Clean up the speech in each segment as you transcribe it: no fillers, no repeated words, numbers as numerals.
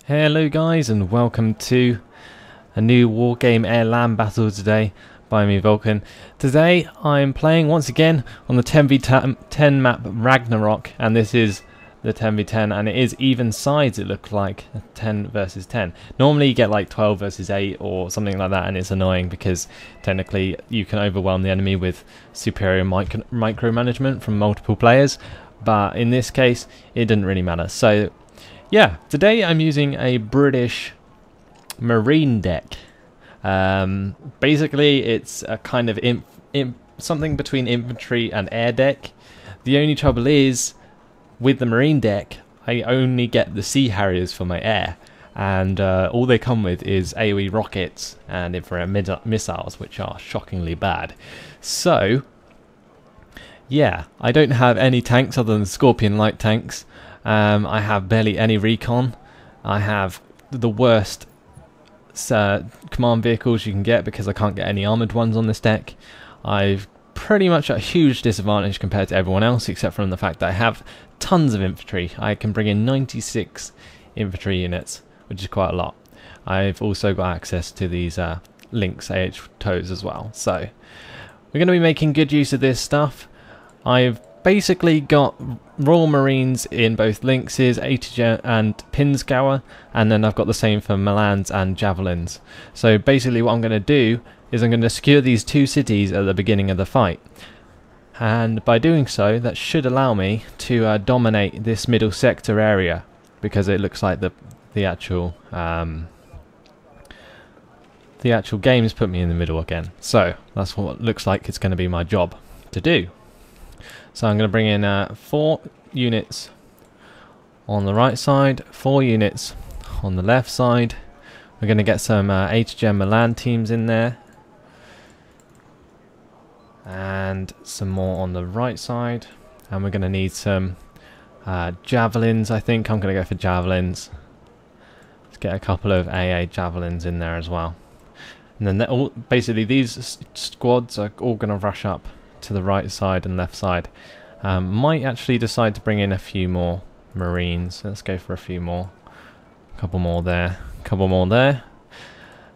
Hello guys, and welcome to a new Wargame Airland battle today by me, Vulcan. Today I'm playing once again on the 10v10 map Ragnarok, and this is the 10v10, and it is even sides. It looks like 10 versus 10. Normally you get like 12 versus 8 or something like that, and it's annoying because technically you can overwhelm the enemy with superior micromanagement from multiple players, but in this case it didn't really matter. So yeah, today I'm using a British Marine deck. Basically, it's a kind of something between infantry and air deck. The only trouble is, with the Marine deck, I only get the Sea Harriers for my air, and all they come with is AoE rockets and infrared missiles, which are shockingly bad. So, yeah, I don't have any tanks other than Scorpion light tanks. I have barely any recon. I have the worst command vehicles you can get because I can't get any armoured ones on this deck. I've pretty much at a huge disadvantage compared to everyone else, except from the fact that I have tons of infantry. I can bring in 96 infantry units, which is quite a lot. I've also got access to these Lynx tows as well. So we're going to be making good use of this stuff. I've basically got Royal Marines in both Lynxes, ATG and Pinsgauer, and then I've got the same for Milans and Javelins. So basically what I'm going to do is I'm going to secure these two cities at the beginning of the fight, and by doing so that should allow me to dominate this middle sector area, because it looks like the actual game's put me in the middle again. So that's what it looks like it's going to be my job to do. So I'm going to bring in 4 units on the right side, 4 units on the left side. We're going to get some HGM Milan teams in there, and some more on the right side. And we're going to need some javelins. I think I'm going to go for javelins. Let's get a couple of AA javelins in there as well. And then basically these squads are all going to rush up to the right side and left side. Might actually decide to bring in a few more Marines. Let's go for a few more. A couple more there, a couple more there.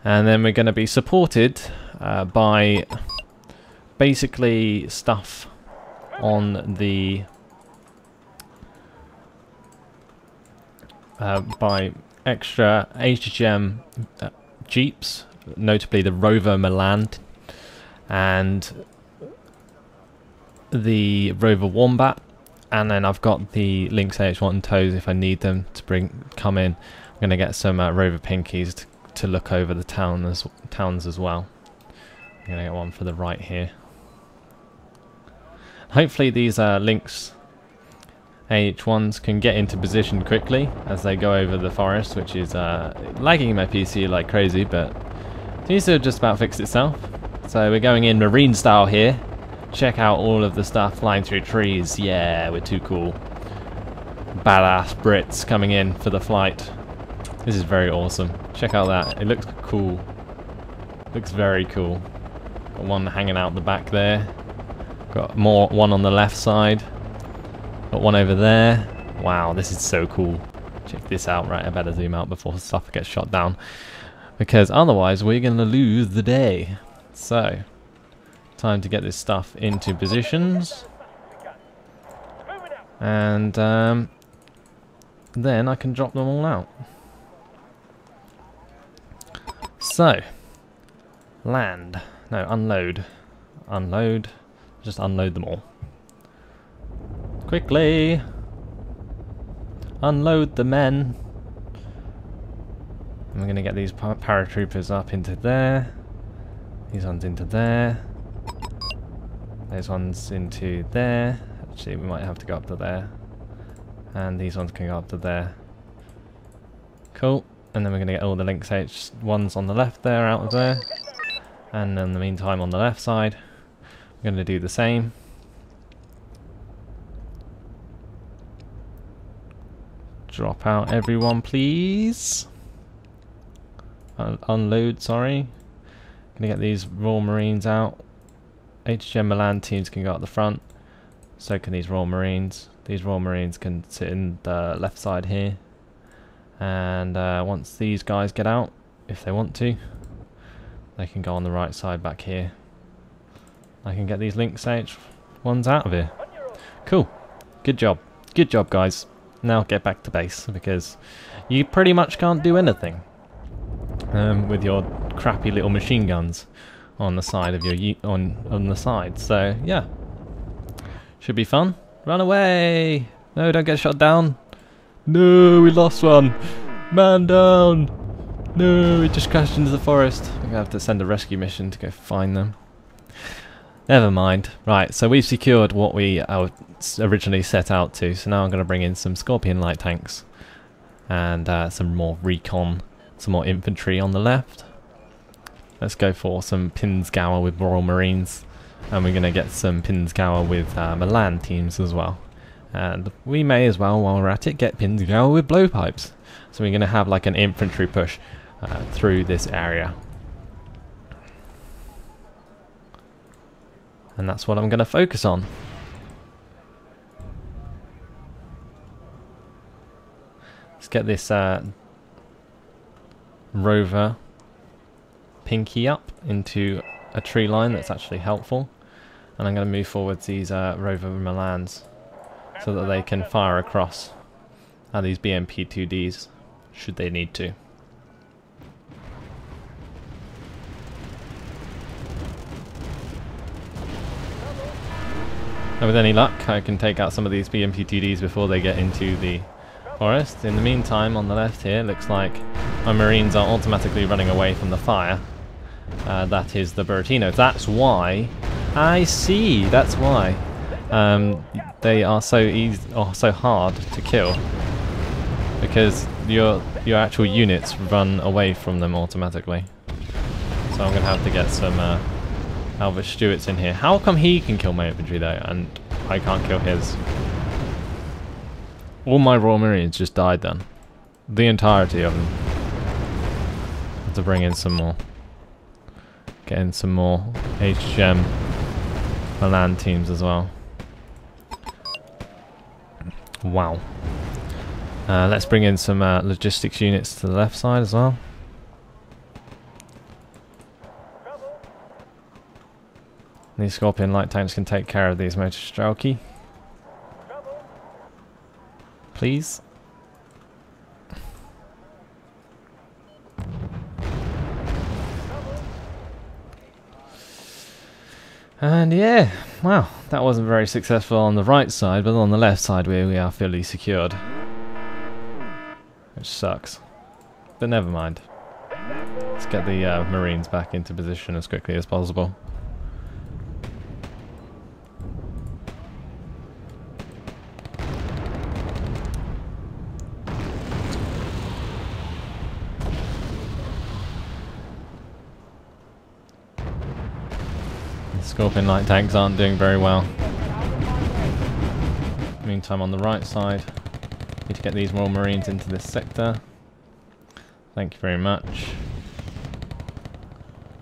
And then we're going to be supported by basically stuff on the by extra HGM jeeps, notably the Rover Milan and the Rover Wombat, and then I've got the Lynx AH1 tows if I need them to come in. I'm going to get some Rover Pinkies to look over the towns as well. I'm going to get one for the right here. Hopefully these Lynx AH1s can get into position quickly as they go over the forest, which is lagging my PC like crazy, but it seems to have just about fixed itself. So we're going in Marine style here. Check out all of the stuff flying through trees. Yeah, we're too cool. Badass Brits coming in for the flight. This is very awesome. Check out that. It looks cool. Looks very cool. Got one hanging out the back there. Got one on the left side. Got one over there. Wow, this is so cool. Check this out. Right, I better zoom out before stuff gets shot down, because otherwise we're going to lose the day. So time to get this stuff into positions, and then I can drop them all out. So, land. No, unload. Unload. Just unload them all. Quickly! Unload the men. I'm going to get these paratroopers up into there. These ones into there. Those ones into there. Actually, we might have to go up to there. And these ones can go up to there. Cool. And then we're going to get all the Lynx H1s on the left there, out of there. And in the meantime, on the left side, we're going to do the same. Drop out everyone, please. Unload, sorry. Going to get these Royal Marines out. HGM Milan teams can go up the front, so can these Royal Marines. These Royal Marines can sit in the left side here, And once these guys get out, if they want to, they can go on the right side back here. I can get these Lynx ones out of here. Cool. Good job. Good job, guys. Now get back to base, because you pretty much can't do anything with your crappy little machine guns on the side of your on the side. So yeah, should be fun. Run away! No, don't get shot down. No, we lost one. Man down. No, it just crashed into the forest. I'm gonna have to send a rescue mission to go find them. Never mind. Right, so we've secured what we originally set out to. So now I'm going to bring in some Scorpion light tanks and some more recon, some more infantry on the left. Let's go for some Pinsgauer with Royal Marines, and we're going to get some Pinsgauer with Milan teams as well. And we may as well, while we're at it, get Pinsgauer with blowpipes. So we're going to have like an infantry push through this area. And that's what I'm going to focus on. Let's get this rover pinky up into a tree line that's actually helpful. And I'm going to move forwards these rover Milans so that they can fire across these BMP-2Ds should they need to. And with any luck, I can take out some of these BMP-2Ds before they get into the forest. In the meantime, on the left here, looks like my Marines are automatically running away from the fire. That is the Buratino. That's why. I see. That's why. They are so easy, or so hard to kill, because your actual units run away from them automatically. So I'm gonna have to get some Albert Stewart's in here. How come he can kill my infantry though, and I can't kill his? All my Royal Marines just died then. The entirety of them. Have to bring in some more. Get in some more HGM Milan teams as well. Wow. Let's bring in some logistics units to the left side as well. These Scorpion light tanks can take care of these motor Strelki. Please. And yeah, wow, that wasn't very successful on the right side, but on the left side we are fully secured. Which sucks. But never mind. Let's get the Marines back into position as quickly as possible. Scorpion light tanks aren't doing very well. Meantime, on the right side, need to get these Royal Marines into this sector. Thank you very much.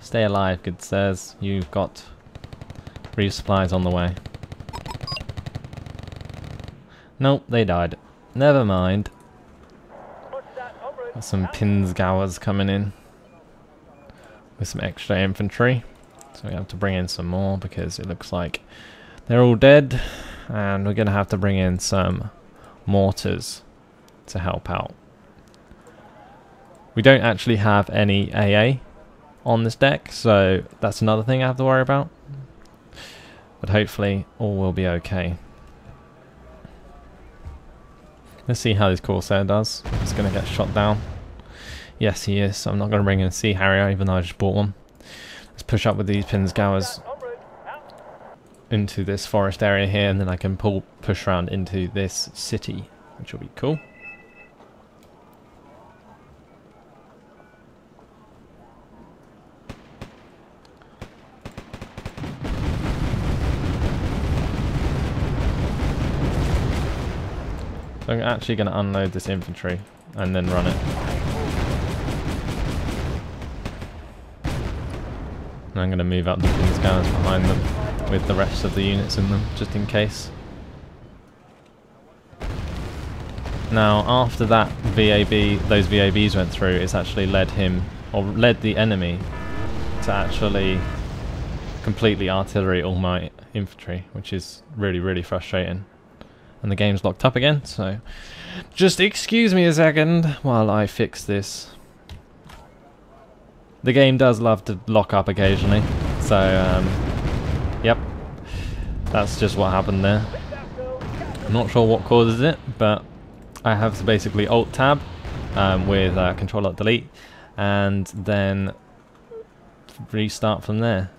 Stay alive, good sirs. You've got resupplies on the way. Nope, they died. Never mind. Got some Pinsgauers coming in with some extra infantry. So we have to bring in some more because it looks like they're all dead, and we're going to have to bring in some mortars to help out. We don't actually have any AA on this deck, so that's another thing I have to worry about. But hopefully all will be okay. Let's see how this Corsair does. He's going to get shot down. Yes, he is. So I'm not going to bring in a Sea Harrier, even though I just bought one. Let's push up with these Pinsgauers into this forest area here, and then I can push around into this city, which will be cool. So I'm actually going to unload this infantry and then run it. And I'm going to move up the Pinsgauers behind them with the rest of the units in them, just in case. Now, after that those VABs went through, it's actually led him, or led the enemy, to actually completely artillery all my infantry, which is really, really frustrating. And the game's locked up again, so just excuse me a second while I fix this. The game does love to lock up occasionally, so yep, that's just what happened there. I'm not sure what causes it, but I have to basically Alt-Tab with Control-Alt-Delete and then restart from there.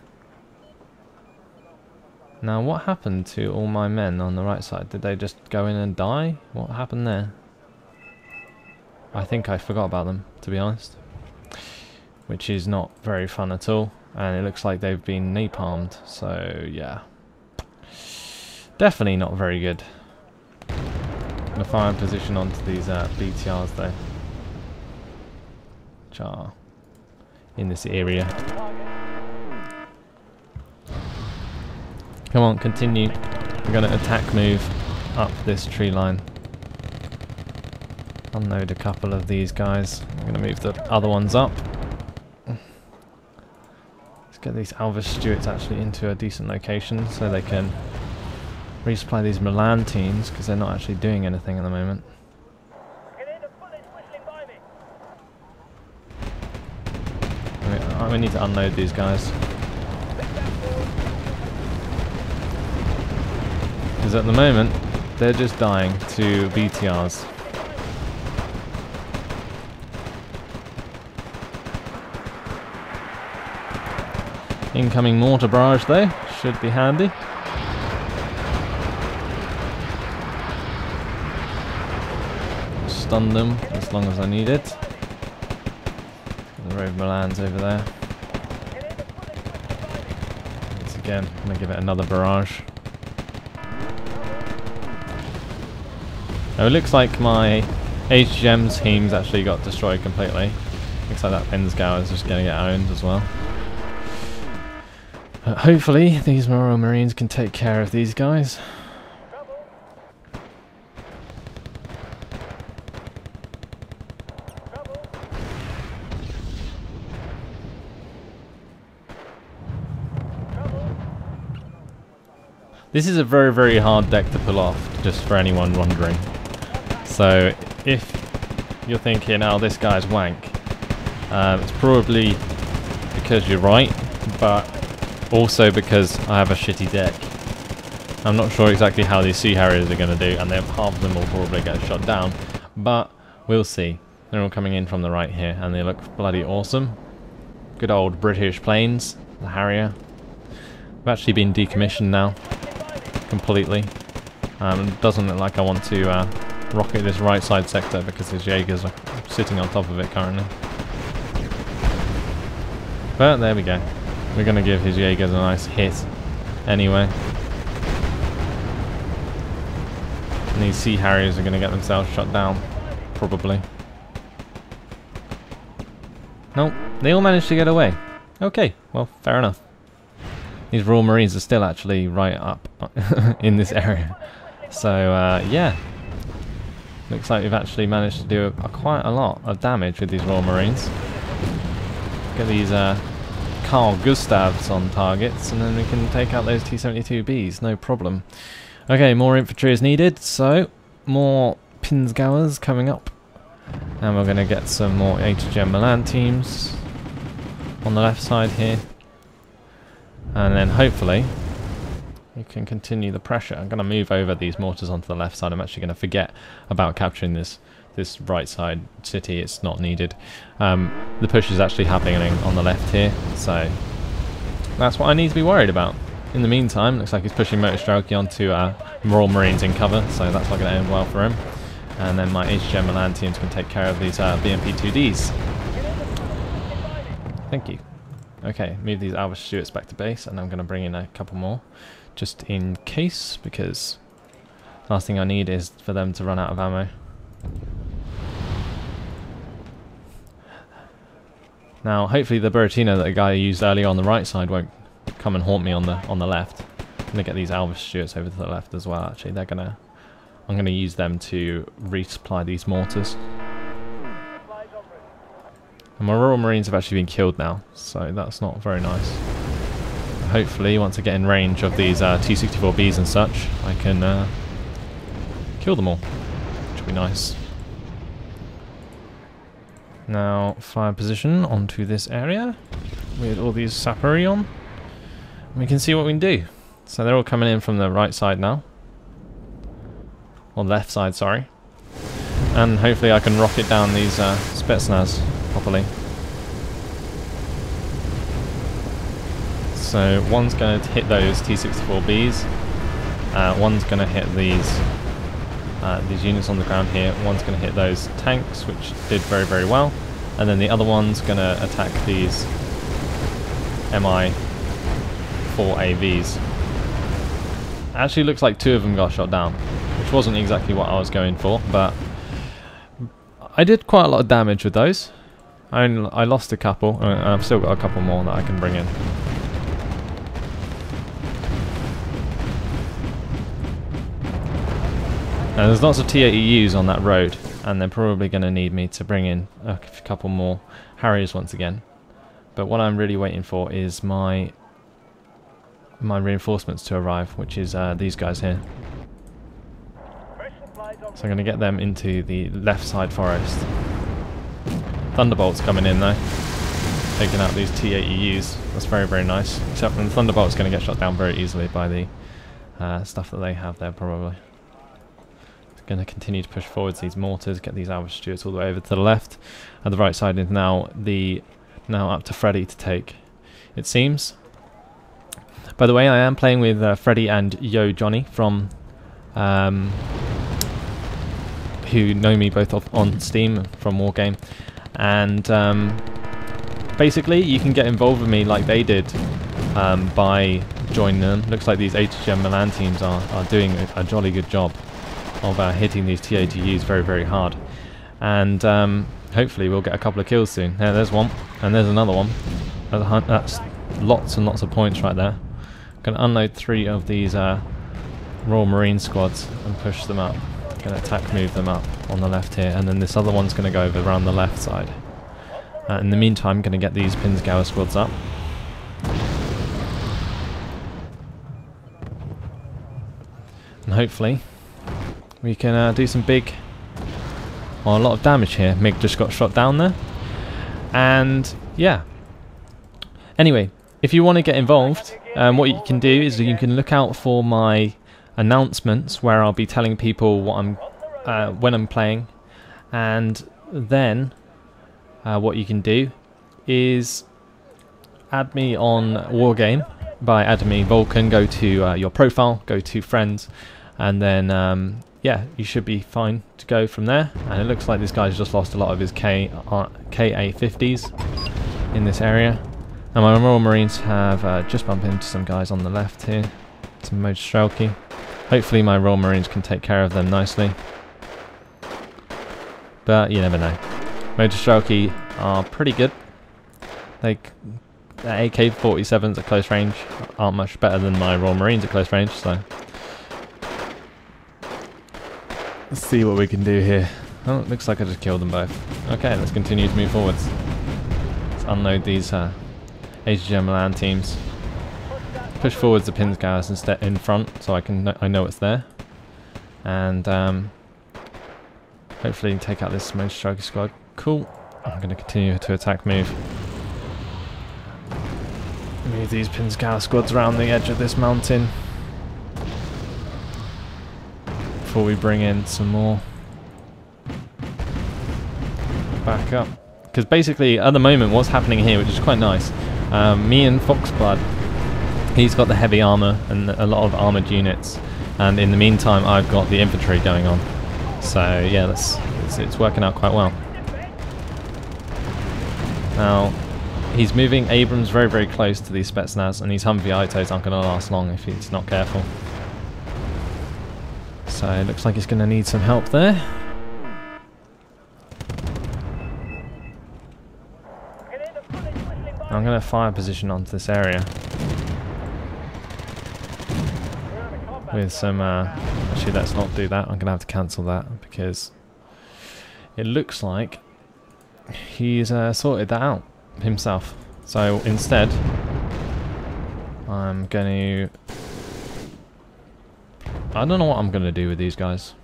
Now, what happened to all my men on the right side? Did they just go in and die? What happened there? I think I forgot about them, to be honest. Which is not very fun at all. And it looks like they've been napalmed, so yeah. Definitely not very good. I'm going to fire in position onto these BTRs though. Which are in this area. Come on, continue. We're going to attack move up this tree line. Unload a couple of these guys. I'm going to move the other ones up. Let's get these Alvis Stewarts actually into a decent location so they can resupply these Milan teams, because they're not actually doing anything at the moment. We need to unload these guys. Because at the moment, they're just dying to BTRs. Incoming mortar barrage though, should be handy. Stun them as long as I need it. The Road Milan's over there. Once again, I'm going to give it another barrage. Now it looks like my HGM team's actually got destroyed completely. Looks like that Pensgauer is just going to get owned as well. But hopefully these Royal Marines can take care of these guys. This is a very, very hard deck to pull off, just for anyone wondering. So if you're thinking, oh, this guy's wank, it's probably because you're right, but also because I have a shitty deck. I'm not sure exactly how these Sea Harriers are going to do, and half of them will probably get shot down, but we'll see. They're all coming in from the right here, and they look bloody awesome. Good old British planes, the Harrier. I've actually been decommissioned now, completely. It doesn't look like I want to rocket this right side sector because his Jaegers are sitting on top of it currently. But there we go. We're going to give his Jaegers a nice hit anyway. And these Sea Harriers are going to get themselves shut down, probably. Nope, they all managed to get away. Okay, well, fair enough. These Royal Marines are still actually right up in this area. So, yeah. Looks like we've actually managed to do quite a lot of damage with these Royal Marines. Get these Carl Gustavs on targets, and then we can take out those T-72Bs, no problem. Okay, more infantry is needed, so more Pinsgauers coming up. And we're going to get some more HGM Milan teams on the left side here. And then hopefully we can continue the pressure. I'm going to move over these mortars onto the left side. I'm actually going to forget about capturing this right side city. It's not needed. The push is actually happening on the left here, so that's what I need to be worried about. In the meantime, looks like he's pushing Motor Strelky onto Royal Marines in cover, so that's not going to end well for him. And then my HGM Milan teams can take care of these BMP-2Ds. Thank you. Okay, move these Alvis Stewarts back to base, and I'm going to bring in a couple more, just in case, because last thing I need is for them to run out of ammo. Now, hopefully the Buratino that the guy used earlier on the right side won't come and haunt me on the left. I'm going to get these Alvis Stewarts over to the left as well, actually. They're going to I'm going to use them to resupply these mortars. And my Royal Marines have actually been killed now, so that's not very nice. Hopefully, once I get in range of these T-64Bs and such, I can kill them all, which will be nice. Now, fire position onto this area with all these Sapari on. And we can see what we can do. So they're all coming in from the right side now. Or left side, sorry. And hopefully I can rocket down these Spetsnaz properly. So one's going to hit those T-64Bs. One's going to hit these units on the ground here. One's going to hit those tanks, which did very, very well. And then the other one's going to attack these MI-4AVs. Actually looks like 2 of them got shot down, which wasn't exactly what I was going for, but I did quite a lot of damage with those. I lost a couple, and I've still got a couple more that I can bring in. Now there's lots of T-80Us on that road, and they're probably going to need me to bring in a couple more Harriers once again. But what I'm really waiting for is my reinforcements to arrive, which is these guys here. So I'm going to get them into the left side forest. Thunderbolt's coming in though, taking out these T-80Us. That's very, very nice. Except for the Thunderbolt's going to get shot down very easily by the stuff that they have there probably. Going to continue to push forwards these mortars, get these Albert Stuarts all the way over to the left. And the right side is now up to Freddy to take, it seems. By the way, I am playing with Freddy and Yo Johnny from who know me both on Steam from Wargame, and basically you can get involved with me like they did by joining them. Looks like these HGM Milan teams are doing a jolly good job of hitting these T-80Us very, very hard, and hopefully we'll get a couple of kills soon. There's one, and there's another one. That's lots and lots of points right there. Going to unload 3 of these Royal Marine squads and push them up. Going to attack move them up on the left here, and then this other one's going to go over around the left side. In the meantime, I'm going to get these Pinzgauer squads up. And hopefully we can do some big, well, a lot of damage here. Mig just got shot down there. And yeah. Anyway, if you want to get involved, what you can do is you can look out for my announcements where I'll be telling people what when I'm playing. And then what you can do is add me on Wargame by adding me Vulcan. Go to your profile, go to friends, and then yeah, you should be fine to go from there. And it looks like this guy's just lost a lot of his KA-50s in this area. And my Royal Marines have just bumped into some guys on the left here, some Motor Strelki. Hopefully my Royal Marines can take care of them nicely, but you never know. Motor Strelki are pretty good. The AK-47s at close range aren't much better than my Royal Marines at close range, so let's see what we can do here. Oh, it looks like I just killed them both. Okay, let's continue to move forwards. Let's unload these HGM Milan teams. Push forwards the Pinzgauers instead in front, so I know it's there, and hopefully take out this Motor Strelki squad. Cool. I'm going to continue to attack move. Move these Pinzgauer squads around the edge of this mountain before we bring in some more back up. Because basically at the moment what's happening here, which is quite nice, me and Foxblood, he's got the heavy armour and a lot of armoured units, and in the meantime I've got the infantry going on. So yeah, it's working out quite well. Now he's moving Abrams very, very close to these Spetsnaz, and these Humvee Itos aren't going to last long if he's not careful. So it looks like he's going to need some help there. I'm going to fire position onto this area. with some... actually, let's not do that. I'm going to have to cancel that because it looks like he's sorted that out himself. So instead, I'm going to... I don't know what I'm going to do with these guys.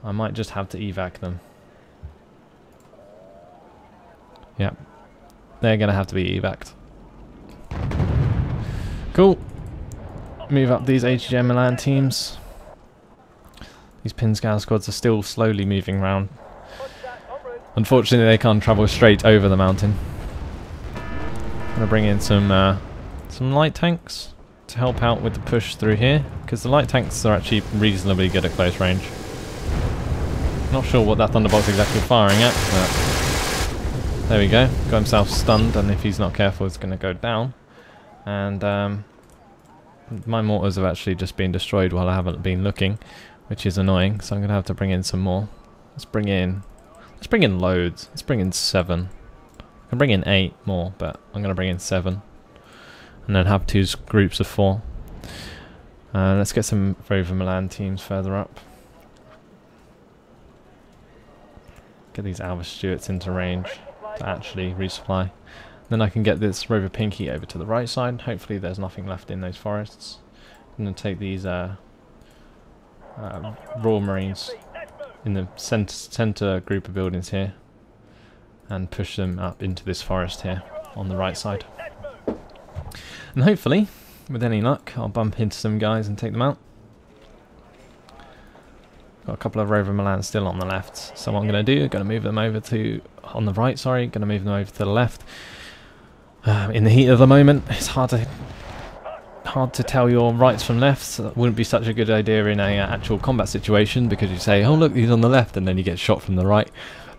I might just have to evac them. Yep. They're going to have to be evac'd. Cool. Move up these HDG Milan teams. These Pinscow squads are still slowly moving around. Unfortunately, they can't travel straight over the mountain. I'm going to bring in some light tanks to help out with the push through here, because the light tanks are actually reasonably good at close range. Not sure what that Thunderbolt's exactly firing at, but there we go. Got himself stunned, and if he's not careful, it's going to go down. And my mortars have actually just been destroyed while I haven't been looking, which is annoying. So I'm going to have to bring in some more. Let's bring in loads. Let's bring in 7. I can bring in 8 more, but I'm going to bring in 7. And then have 2 groups of 4. Let's get some Rover Milan teams further up. Get these Alva Stuarts into range to actually resupply. Then I can get this Rover Pinky over to the right side. Hopefully there's nothing left in those forests. I'm going to take these Royal Marines in the center group of buildings here and push them up into this forest here on the right side. And hopefully, with any luck, I'll bump into some guys and take them out. Got a couple of Rover Milan still on the left, so what I'm going to do, I'm going to move them over to, on the right, sorry, going to move them over to the left. In the heat of the moment, it's hard to tell your rights from lefts. That wouldn't be such a good idea in a actual combat situation, because you say, oh look, he's on the left, and then you get shot from the right.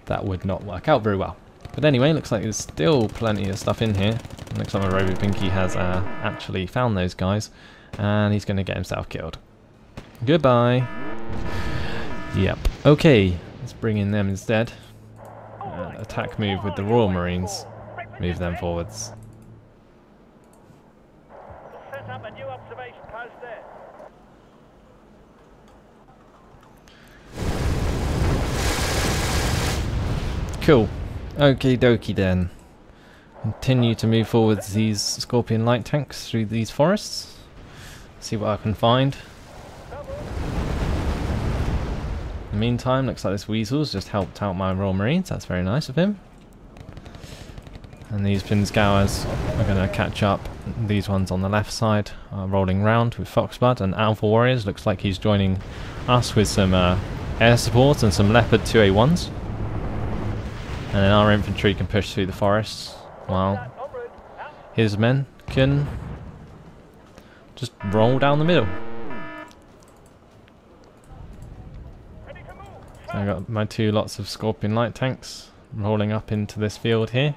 That would not work out very well. But anyway, looks like there's still plenty of stuff in here. Looks like my Rover Pinky has actually found those guys, and he's going to get himself killed. Goodbye. Yep. Okay, let's bring in them instead. Attack move with the Royal Marines. Move them forwards. Set up a new observation post there. Cool. Okie dokie then. Continue to move forwards these Scorpion light tanks through these forests. See what I can find. In the meantime, looks like this Weasel's just helped out my Royal Marines. That's very nice of him. And these Pinscowers are going to catch up. These ones on the left side are rolling round with Foxblood, and Alpha Warriors looks like he's joining us with some air support and some Leopard 2A1s. And then our infantry can push through the forests while his men can just roll down the middle. So I've got my 2 lots of Scorpion light tanks rolling up into this field here.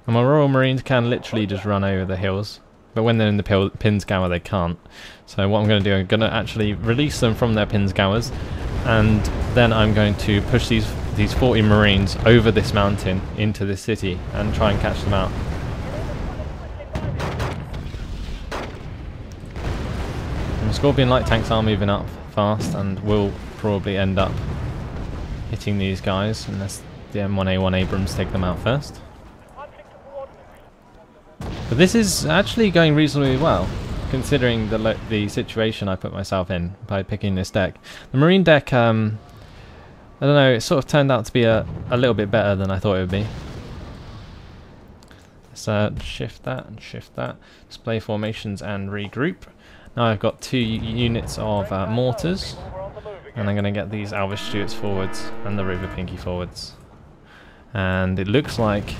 And my Royal Marines can literally just run over the hills, but when they're in the Pinscower they can't. So what I'm going to do, I'm going to actually release them from their Pinscowers, and then I'm going to push these 40 Marines over this mountain into this city and try and catch them out. And the Scorpion light tanks are moving up fast and will probably end up hitting these guys unless the M1A1 Abrams take them out first. But this is actually going reasonably well, considering the situation I put myself in by picking this deck. The Marine deck, I don't know, it sort of turned out to be a little bit better than I thought it would be. Let's shift that and shift that. Display formations and regroup. Now I've got 2 units of mortars, and I'm going to get these Alva Stuarts forwards and the Rover Pinky forwards. And it looks like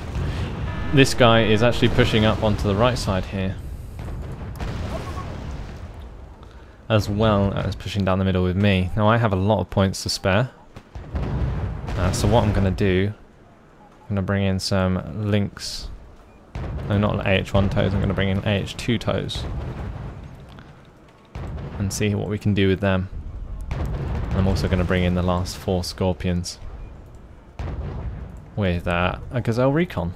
this guy is actually pushing up onto the right side here, as well as pushing down the middle with me. Now I have a lot of points to spare, so what I'm going to do, I'm going to bring in some Lynx, no, not AH1 toes, I'm going to bring in AH2 toes and see what we can do with them. And I'm also going to bring in the last 4 Scorpions with a Gazelle Recon.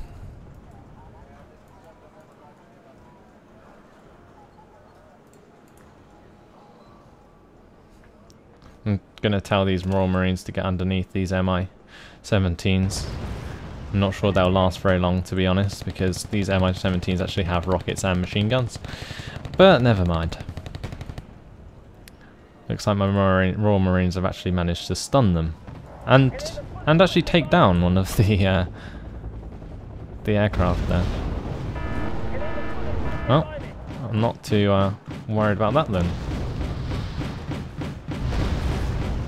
going to tell these Royal Marines to get underneath these Mi-17s. I'm not sure they'll last very long, to be honest, because these Mi-17s actually have rockets and machine guns. But never mind. Looks like my Royal Marines have actually managed to stun them. And actually take down one of the aircraft there. Well, I'm not too worried about that then.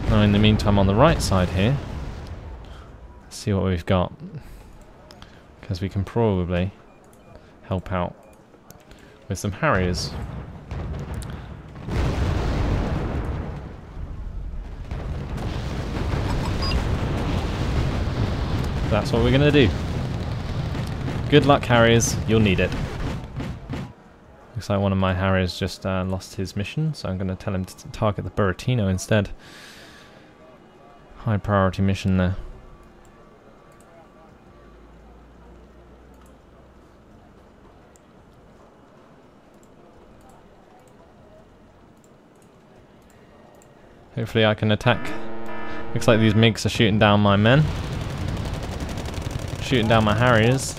Now in the meantime, on the right side here, let's see what we've got, because we can probably help out with some Harriers. That's what we're going to do. Good luck, Harriers, you'll need it. Looks like one of my Harriers just lost his mission, so I'm going to tell him to target the Buratino instead. High priority mission there. Hopefully I can attack. Looks like these MiGs are shooting down my men. Shooting down my Harriers.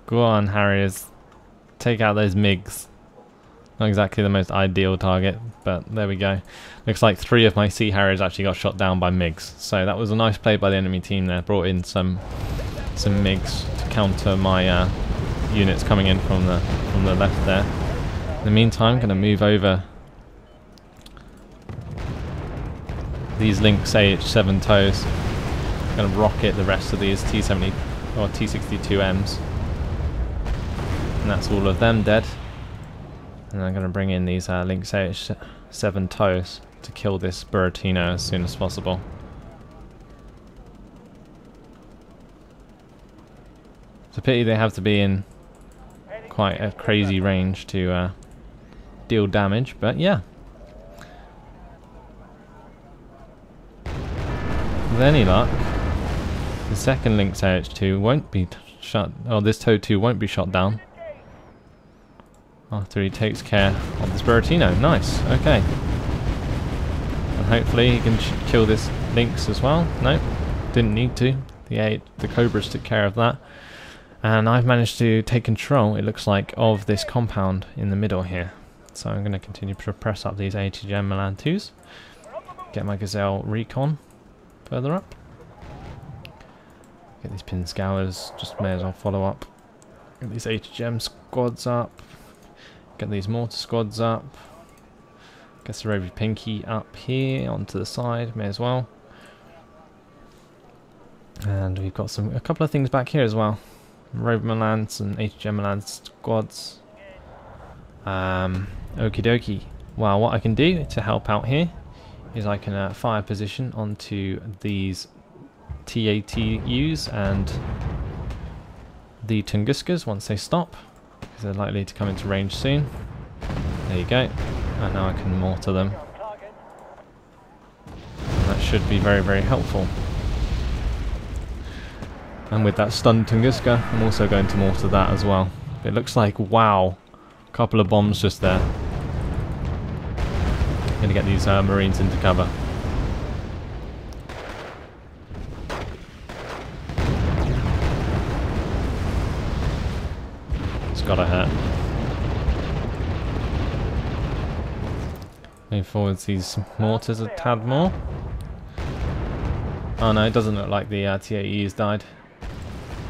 Go on, Harriers. Take out those MiGs. Not exactly the most ideal target, but there we go. Looks like 3 of my Sea Harriers actually got shot down by MiGs. So that was a nice play by the enemy team there. Brought in some MiGs to counter my units coming in from the left there. In the meantime, I'm going to move over these Lynx AH-7 tows. I'm going to rocket the rest of these T-70 or T-62Ms. And that's all of them dead. And I'm going to bring in these Lynx AH-7 tows to kill this Buratino as soon as possible. It's a pity they have to be in quite a crazy range to deal damage, but yeah. With any luck, the second Lynx AH-2 won't be shot, or this TOW 2 won't be shot down after he takes care of this Buratino. Nice, okay. And hopefully he can kill this Lynx as well. No, didn't need to. The Cobras took care of that. And I've managed to take control, it looks like, of this compound in the middle here. So I'm going to continue to press up these ATGM Milan 2s. Get my Gazelle Recon further up. Get these Pinscowers, just may as well follow up. Get these ATGM squads up. Get these mortar squads up. Get the Rovy Pinky up here onto the side, may as well. And we've got a couple of things back here as well. Rover Milans and ATGM Milan squads. Okie dokie. Well, what I can do to help out here is I can fire position onto these TATUs and the Tunguskas once they stop, because they're likely to come into range soon. There you go. And now I can mortar them. And that should be very, very helpful. And with that stunned Tunguska, I'm also going to mortar that as well. It looks like, wow, a couple of bombs just there. Going to get these Marines into cover. It's gotta hurt. Move forwards these mortars a tad more. Oh no, it doesn't look like the TAEs died.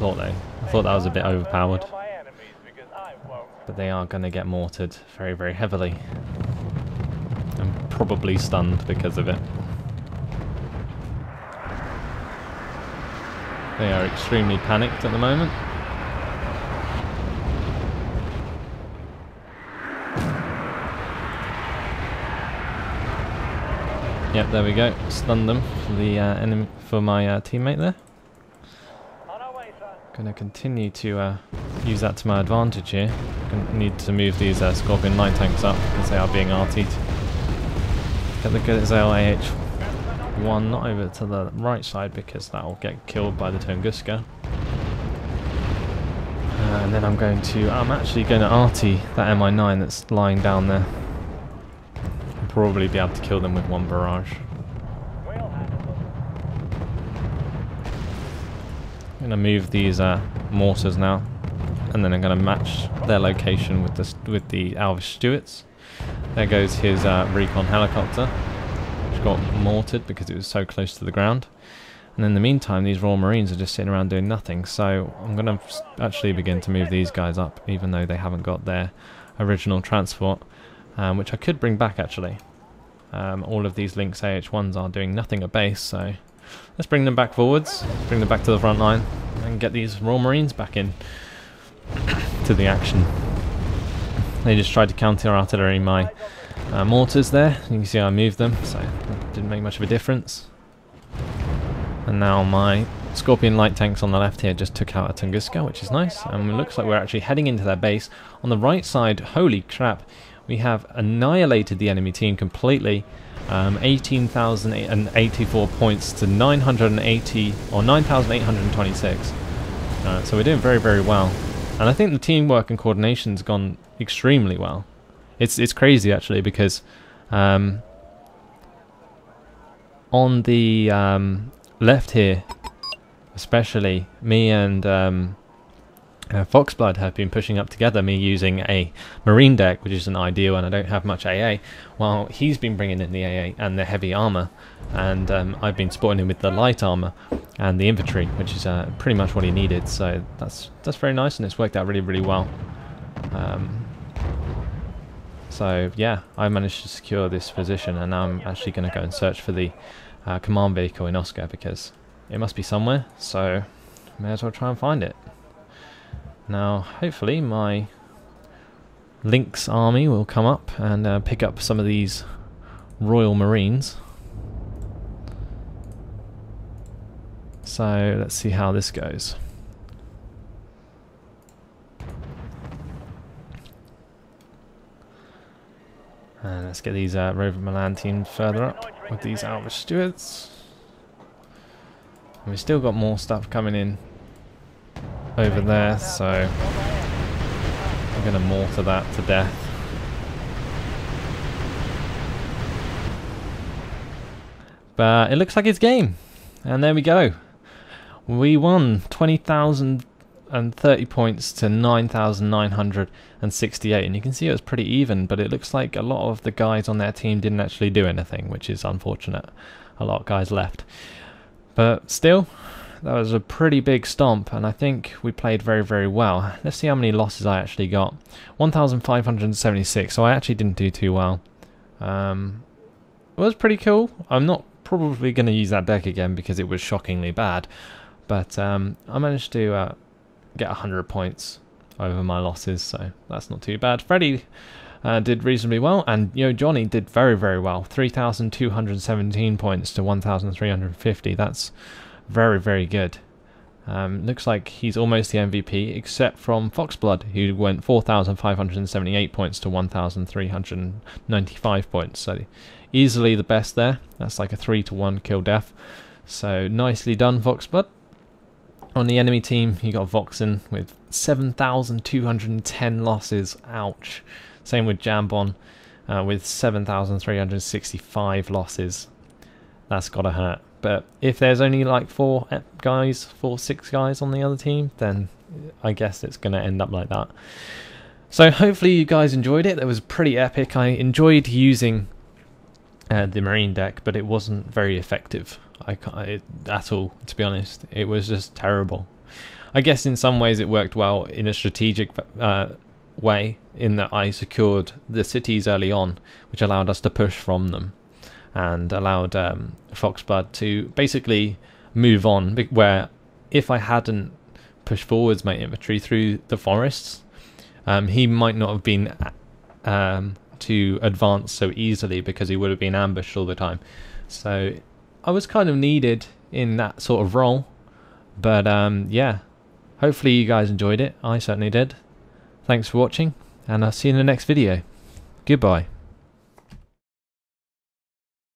I thought that was a bit overpowered. But they are going to get mortared very, very heavily. And probably stunned because of it. They are extremely panicked at the moment. Yep, there we go. Stunned them for the enemy, for my teammate there. Going to continue to use that to my advantage here. Need to move these Scorpion light tanks up because they are being RT'd. Get the Gazelle AH-1 not over to the right side because that will get killed by the Tunguska. And then I'm actually going to RT that Mi-9 that's lying down there. probably be able to kill them with one barrage. We'll handle them. I'm going to move these mortars now, and then I'm going to match their location with the Alvis Stuarts. There goes his recon helicopter, which got mortared because it was so close to the ground. And in the meantime, these Royal Marines are just sitting around doing nothing. So I'm going to actually begin to move these guys up, even though they haven't got their original transport, which I could bring back actually. All of these Lynx AH-1s are doing nothing at base, so let's bring them back forwards, bring them back to the front line, and get these Royal Marines back in to the action. They just tried to counter-artillery my mortars there. You can see I moved them, so it didn't make much of a difference. And now my Scorpion light tanks on the left here just took out a Tunguska, which is nice. And it looks like we're actually heading into their base. On the right side, holy crap, we have annihilated the enemy team completely. 18,084 points to 980 or 9,826. So we're doing very, very well. And I think the teamwork and coordination's gone extremely well. It's crazy actually, because on the left here, especially, me and Foxblood have been pushing up together, me using a Marine deck, which isn't ideal, and I don't have much AA, while he's been bringing in the AA and the heavy armour, and I've been supporting him with the light armour and the infantry, which is pretty much what he needed. So that's very nice, and it's worked out really, really well. So yeah, I managed to secure this position, and now I'm actually going to go and search for the command vehicle in Oscar, because it must be somewhere, so may as well try and find it. Now hopefully my Lynx army will come up and pick up some of these Royal Marines. So let's see how this goes. And let's get these Rover Milan teams further up with these Alvis Stuarts. And we've still got more stuff coming in over there, so I'm going to mortar that to death. But it looks like it's game. And there we go. We won 20,030 points to 9,968, and you can see it was pretty even, but it looks like a lot of the guys on their team didn't actually do anything, which is unfortunate. A lot of guys left. But still, that was a pretty big stomp, and I think we played very, very well. Let's see how many losses I actually got. 1,576, so I actually didn't do too well. It was pretty cool. I'm not probably going to use that deck again because it was shockingly bad, but I managed to get 100 points over my losses, so that's not too bad. Freddy did reasonably well, and Johnny did very, very well. 3,217 points to 1,350. That's very, very good. Looks like he's almost the MVP, except from Foxblood, who went 4,578 points to 1,395 points. So easily the best there. That's like a 3-to-1 kill death. So nicely done, Foxblood. On the enemy team, you got Voxen with 7,210 losses. Ouch. Same with Jambon with 7,365 losses. That's gotta hurt. But if there's only like 6 guys on the other team, then I guess it's going to end up like that. So hopefully you guys enjoyed it. It was pretty epic. I enjoyed using the Marine deck, but it wasn't very effective at all, to be honest. It was just terrible. I guess in some ways it worked well in a strategic way, in that I secured the cities early on, which allowed us to push from them, and allowed Foxblood to basically move on, where if I hadn't pushed forwards my infantry through the forests, he might not have been to advance so easily, because he would have been ambushed all the time. So I was kind of needed in that sort of role. But yeah, hopefully you guys enjoyed it. I certainly did. Thanks for watching, and I'll see you in the next video. Goodbye.